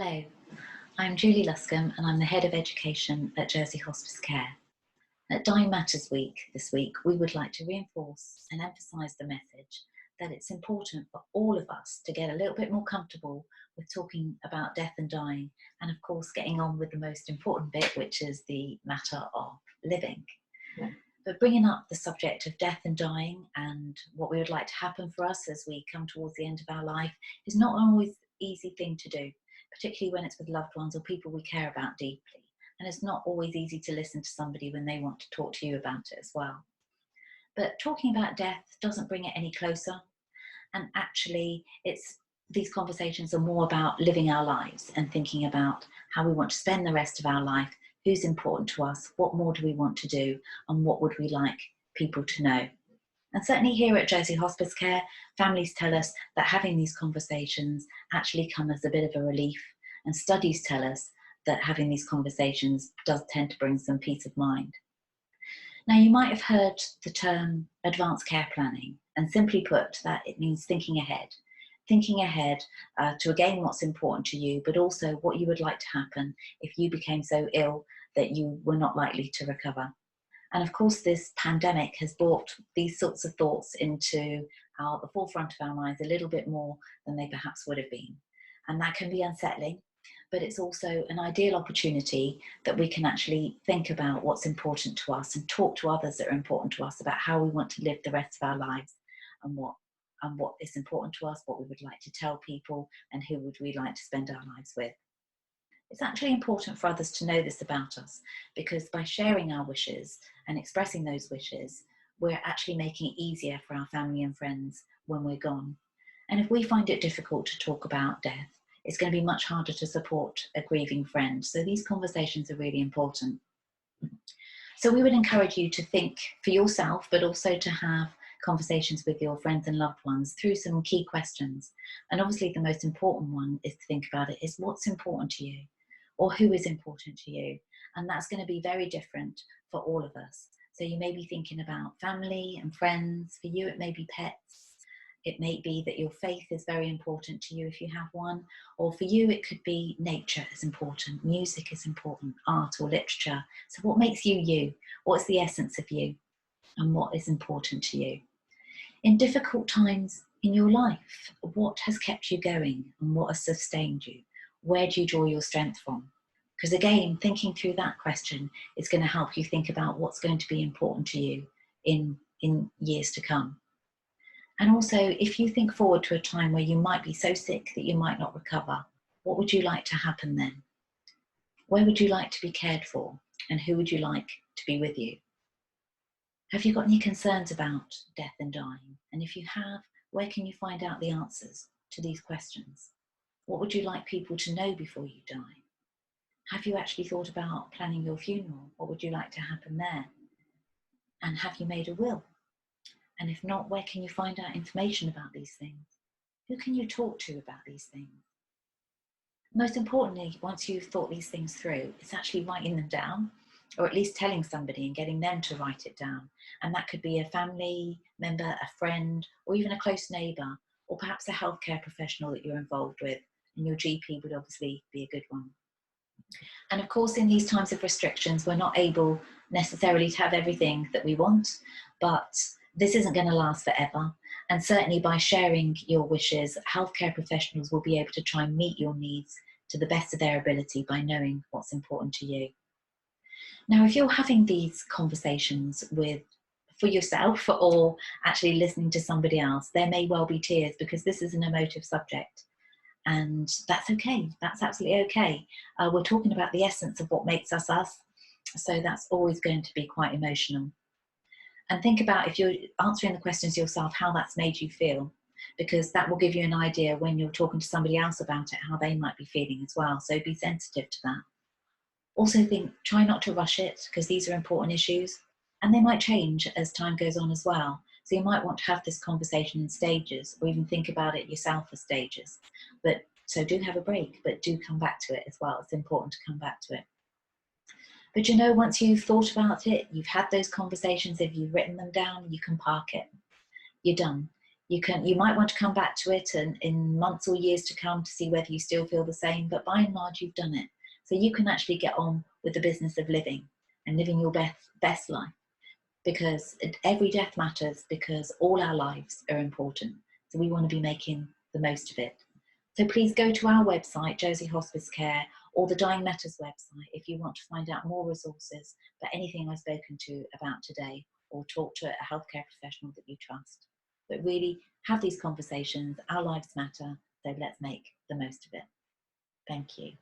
Hello, I'm Julie Luscombe and I'm the Head of Education at Jersey Hospice Care. At Dying Matters Week this week, we would like to reinforce and emphasise the message that it's important for all of us to get a little bit more comfortable with talking about death and dying, and of course getting on with the most important bit, which is the matter of living. Yeah. But bringing up the subject of death and dying and what we would like to happen for us as we come towards the end of our life is not always an easy thing to do, particularly when it's with loved ones or people we care about deeply. And it's not always easy to listen to somebody when they want to talk to you about it as well. But talking about death doesn't bring it any closer. And actually, these conversations are more about living our lives and thinking about how we want to spend the rest of our life, who's important to us, what more do we want to do, and what would we like people to know. And certainly here at Jersey Hospice Care, families tell us that having these conversations actually come as a bit of a relief. And studies tell us that having these conversations does tend to bring some peace of mind. Now, you might have heard the term advanced care planning, and simply put, that it means thinking ahead to again what's important to you, but also what you would like to happen if you became so ill that you were not likely to recover. And of course, this pandemic has brought these sorts of thoughts into the forefront of our minds a little bit more than they perhaps would have been. And that can be unsettling, but it's also an ideal opportunity that we can actually think about what's important to us and talk to others that are important to us about how we want to live the rest of our lives and what is important to us, what we would like to tell people, and who would we like to spend our lives with. It's actually important for others to know this about us, because by sharing our wishes and expressing those wishes, we're actually making it easier for our family and friends when we're gone. And if we find it difficult to talk about death, it's going to be much harder to support a grieving friend. So these conversations are really important. So we would encourage you to think for yourself, but also to have conversations with your friends and loved ones through some key questions. And obviously the most important one is to think about it is what's important to you, or who is important to you. And that's going to be very different for all of us. So you may be thinking about family and friends. For you, it may be pets. It may be that your faith is very important to you if you have one. Or for you, it could be nature is important, music is important, art or literature. So what makes you you? What's the essence of you? And what is important to you? In difficult times in your life, what has kept you going and what has sustained you? Where do you draw your strength from? Because again, thinking through that question is going to help you think about what's going to be important to you in years to come. And also, if you think forward to a time where you might be so sick that you might not recover, what would you like to happen then? Where would you like to be cared for? And who would you like to be with you? Have you got any concerns about death and dying? And if you have, where can you find out the answers to these questions? What would you like people to know before you die? Have you actually thought about planning your funeral? What would you like to happen there? And have you made a will? And if not, where can you find out information about these things? Who can you talk to about these things? Most importantly, once you've thought these things through, it's actually writing them down, or at least telling somebody and getting them to write it down. And that could be a family member, a friend, or even a close neighbour, or perhaps a healthcare professional that you're involved with. And your GP would obviously be a good one. And of course, in these times of restrictions, we're not able necessarily to have everything that we want, but this isn't going to last forever. And certainly by sharing your wishes, healthcare professionals will be able to try and meet your needs to the best of their ability by knowing what's important to you. Now, if you're having these conversations for yourself or actually listening to somebody else, there may well be tears because this is an emotive subject. And that's okay. That's absolutely okay. We're talking about the essence of what makes us us. So that's always going to be quite emotional. And think about, if you're answering the questions yourself, how that's made you feel, because that will give you an idea when you're talking to somebody else about it, how they might be feeling as well. So be sensitive to that. Also try not to rush it, because these are important issues and they might change as time goes on as well. So you might want to have this conversation in stages, or even think about it yourself as stages. So do have a break, but do come back to it as well. It's important to come back to it. But you know, once you've thought about it, you've had those conversations, if you've written them down, you can park it. You're done. You might want to come back to it in months or years to come to see whether you still feel the same, but by and large, you've done it. So you can actually get on with the business of living and living your best life, because every death matters, because all our lives are important. So we want to be making the most of it. So please go to our website, Josie Hospice Care, or the Dying Matters website if you want to find out more resources for anything I've spoken to about today, or talk to a healthcare professional that you trust. But really have these conversations. Our lives matter, so let's make the most of it. Thank you.